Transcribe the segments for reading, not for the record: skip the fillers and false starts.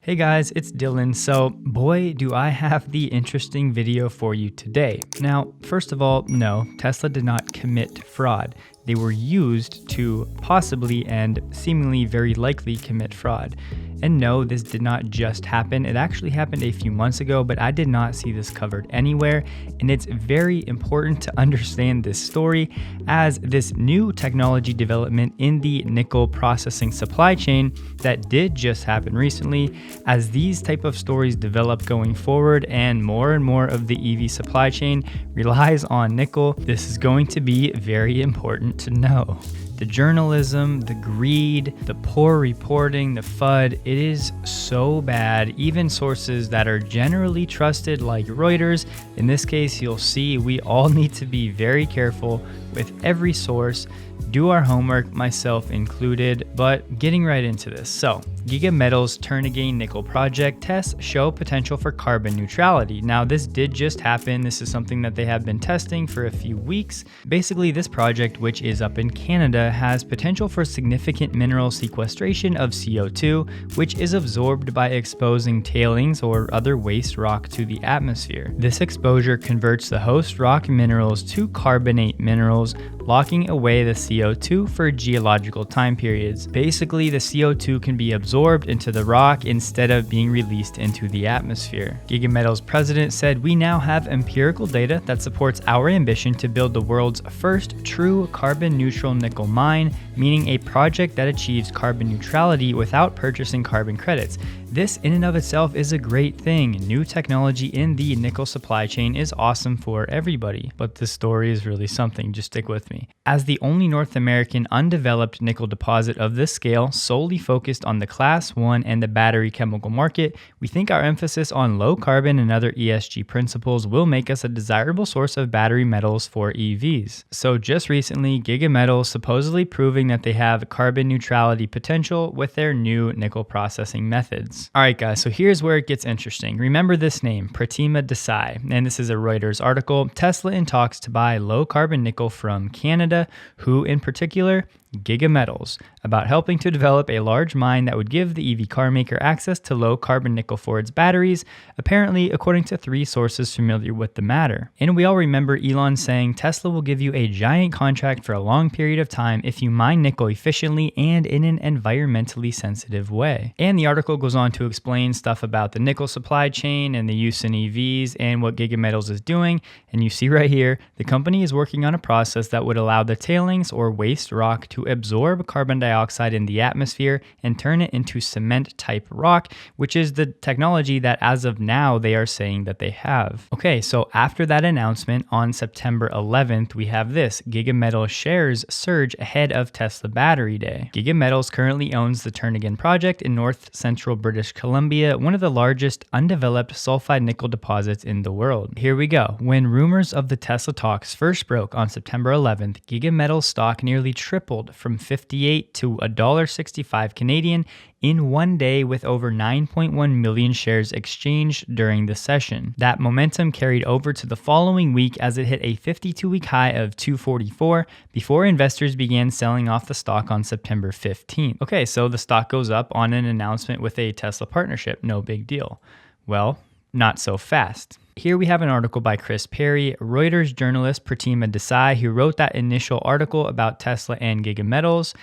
Hey guys, it's Dylan. So, boy, do I have the interesting video for you today. Now, first of all, no, Tesla did not commit fraud. They were used to possibly and seemingly very likely commit fraud. And no, this did not just happen. It actually happened a few months ago, but I did not see this covered anywhere. And it's very important to understand this story as this new technology development in the nickel processing supply chain that did just happen recently. As these type of stories develop going forward and more of the EV supply chain relies on nickel, this is going to be very important to know. The journalism, the greed, the poor reporting, the FUD, it is so bad. Even sources that are generally trusted like Reuters, in this case, you'll see we all need to be very careful with every source, do our homework, myself included, but getting right into this. So, Giga Metals Turnagain Nickel Project tests show potential for carbon neutrality. Now, this did just happen. This is something that they have been testing for a few weeks. Basically, this project, which is up in Canada, has potential for significant mineral sequestration of CO2, which is absorbed by exposing tailings or other waste rock to the atmosphere. This exposure converts the host rock minerals to carbonate minerals, locking away the CO2 for geological time periods. Basically, the CO2 can be absorbed into the rock instead of being released into the atmosphere. Giga Metals president said, "We now have empirical data that supports our ambition to build the world's first true carbon neutral nickel mine, meaning a project that achieves carbon neutrality without purchasing carbon credits. This in and of itself is a great thing. New technology in the nickel supply chain is awesome for everybody." But this story is really something, just stick with me. As the only North American undeveloped nickel deposit of this scale, solely focused on the Class 1 and the battery chemical market, we think our emphasis on low carbon and other ESG principles will make us a desirable source of battery metals for EVs. So just recently, Giga Metals supposedly proving that they have carbon neutrality potential with their new nickel processing methods. Alright guys, so here's where it gets interesting. Remember this name, Pratima Desai, and this is a Reuters article. Tesla in talks to buy low carbon nickel from Canada. Who in particular? Giga Metals, about helping to develop a large mine that would give the EV car maker access to low carbon nickel for its batteries, apparently according to 3 sources familiar with the matter. And we all remember Elon saying Tesla will give you a giant contract for a long period of time if you mine nickel efficiently and in an environmentally sensitive way. And the article goes on to explain stuff about the nickel supply chain and the use in EVs and what Giga Metals is doing. And you see right here, the company is working on a process that would allow the tailings or waste rock to absorb carbon dioxide in the atmosphere and turn it into cement type rock, which is the technology that as of now they are saying that they have. Okay, so after that announcement on September 11th, we have this. Giga Metals shares surge ahead of Tesla Battery Day. Giga Metals currently owns the Turnagain project in north central British Columbia, one of the largest undeveloped sulfide nickel deposits in the world. Here we go. When rumors of the Tesla talks first broke on September 11th, Giga Metals stock nearly tripled from 58 to $1.65 Canadian in one day, with over 9.1 million shares exchanged during the session. That momentum carried over to the following week as it hit a 52-week high of 244 before investors began selling off the stock on September 15th. Okay, so the stock goes up on an announcement with a Tesla partnership. No big deal. Well, not so fast. Here we have an article by Chris Perry, Reuters journalist Pratima Desai, who wrote that initial article about Tesla and Giga Metals.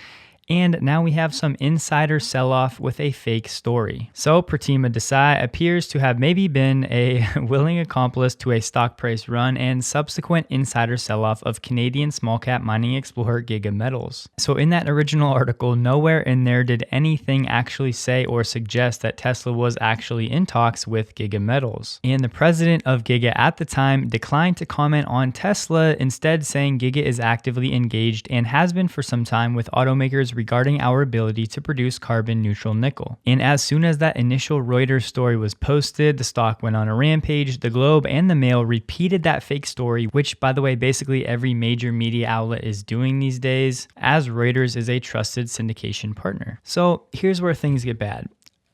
And now we have some insider sell-off with a fake story. So Pratima Desai appears to have maybe been a willing accomplice to a stock price run and subsequent insider sell-off of Canadian small-cap mining explorer Giga Metals. So in that original article, nowhere in there did anything actually say or suggest that Tesla was actually in talks with Giga Metals. And the president of Giga at the time declined to comment on Tesla, instead saying Giga is actively engaged and has been for some time with automakers regarding our ability to produce carbon neutral nickel. And as soon as that initial Reuters story was posted, the stock went on a rampage. The Globe and the Mail repeated that fake story, which by the way, basically every major media outlet is doing these days, as Reuters is a trusted syndication partner. So here's where things get bad.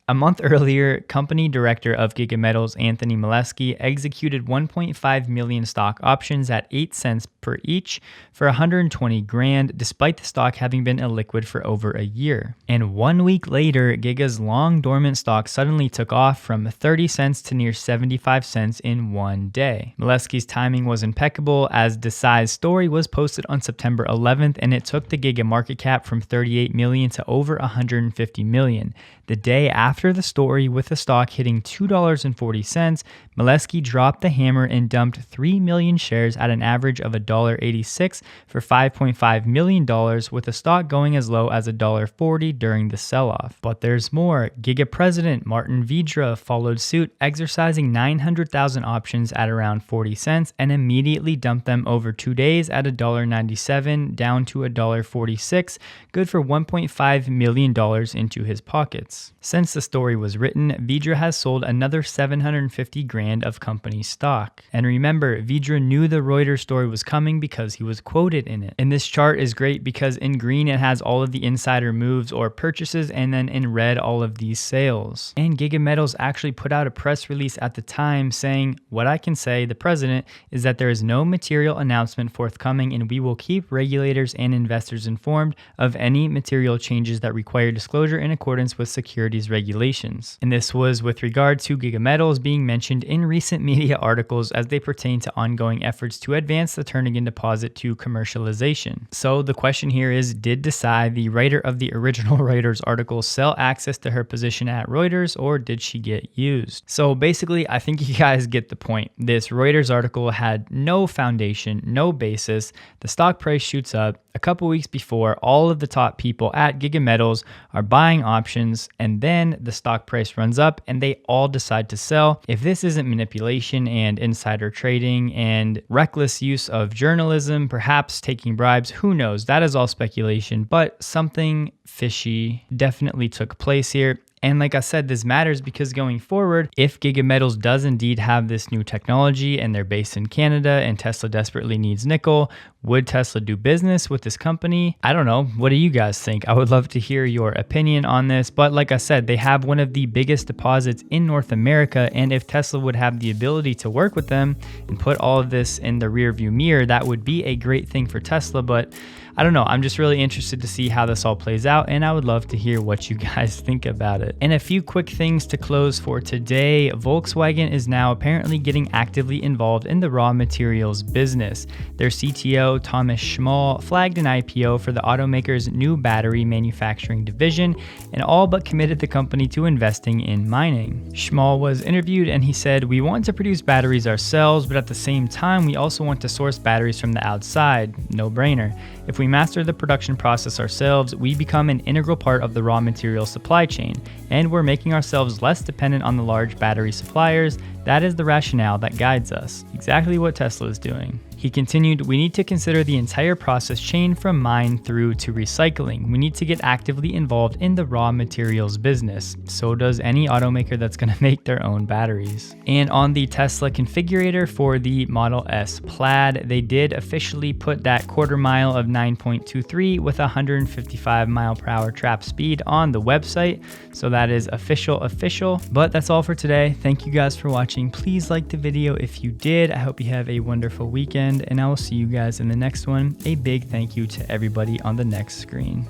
A month earlier, company director of Giga Metals, Anthony Molesky, executed 1.5 million stock options at 8 cents per each for 120 grand, despite the stock having been illiquid for over a year. And 1 week later, Giga's long dormant stock suddenly took off from 30 cents to near 75 cents in one day. Molesky's timing was impeccable, as Desai's story was posted on September 11th, and it took the Giga market cap from 38 million to over 150 million. The day after the story, with the stock hitting $2.40, Molesky dropped the hammer and dumped 3 million shares at an average of $1.86 for $5.5 million, with the stock going as low as $1.40 during the sell-off. But there's more. Giga president Martin Vidra followed suit, exercising 900,000 options at around 40 cents and immediately dumped them over 2 days at $1.97 down to $1.46, good for $1.5 million into his pockets. Since the story was written, Vidra has sold another 750 grand of company stock. And remember, Vidra knew the Reuters story was coming because he was quoted in it. And this chart is great because in green it has all of the insider moves or purchases, and then in red all of these sales. And Giga Metals actually put out a press release at the time saying, "What I can say, the president, is that there is no material announcement forthcoming, and we will keep regulators and investors informed of any material changes that require disclosure in accordance with securities regulations." And this was with regard to Giga Metals being mentioned in recent media articles as they pertain to ongoing efforts to advance the Turnagain deposit to commercialization. So the question here is, did Desai, the writer of the original Reuters article, sell access to her position at Reuters, or did she get used? So basically, I think you guys get the point. This Reuters article had no foundation, no basis. The stock price shoots up. A couple weeks before, all of the top people at Giga Metals are buying options, and then the stock price runs up and they all decide to sell. If this isn't manipulation and insider trading and reckless use of journalism, perhaps taking bribes, who knows? That is all speculation, but something fishy definitely took place here. And like I said, this matters because going forward, if Giga Metals does indeed have this new technology and they're based in Canada and Tesla desperately needs nickel, would Tesla do business with this company? I don't know. What do you guys think? I would love to hear your opinion on this. But like I said, they have one of the biggest deposits in North America. And if Tesla would have the ability to work with them and put all of this in the rearview mirror, that would be a great thing for Tesla. But I don't know. I'm just really interested to see how this all plays out, and I would love to hear what you guys think about it. And a few quick things to close for today. Volkswagen is now apparently getting actively involved in the raw materials business. Their CTO, Thomas Schmall, flagged an IPO for the automaker's new battery manufacturing division and all but committed the company to investing in mining. Schmall was interviewed and he said, "We want to produce batteries ourselves, but at the same time, we also want to source batteries from the outside. No brainer. If we master the production process ourselves, we become an integral part of the raw material supply chain, and we're making ourselves less dependent on the large battery suppliers. That is the rationale that guides us." Exactly what Tesla is doing. He continued, "We need to consider the entire process chain from mine through to recycling. We need to get actively involved in the raw materials business. So does any automaker that's going to make their own batteries." And on the Tesla configurator for the Model S Plaid, they did officially put that quarter mile of 9.23 with 155 mile per hour trap speed on the website. So that is official. But that's all for today. Thank you guys for watching. Please like the video if you did. I hope you have a wonderful weekend, and I will see you guys in the next one. A big thank you to everybody on the next screen.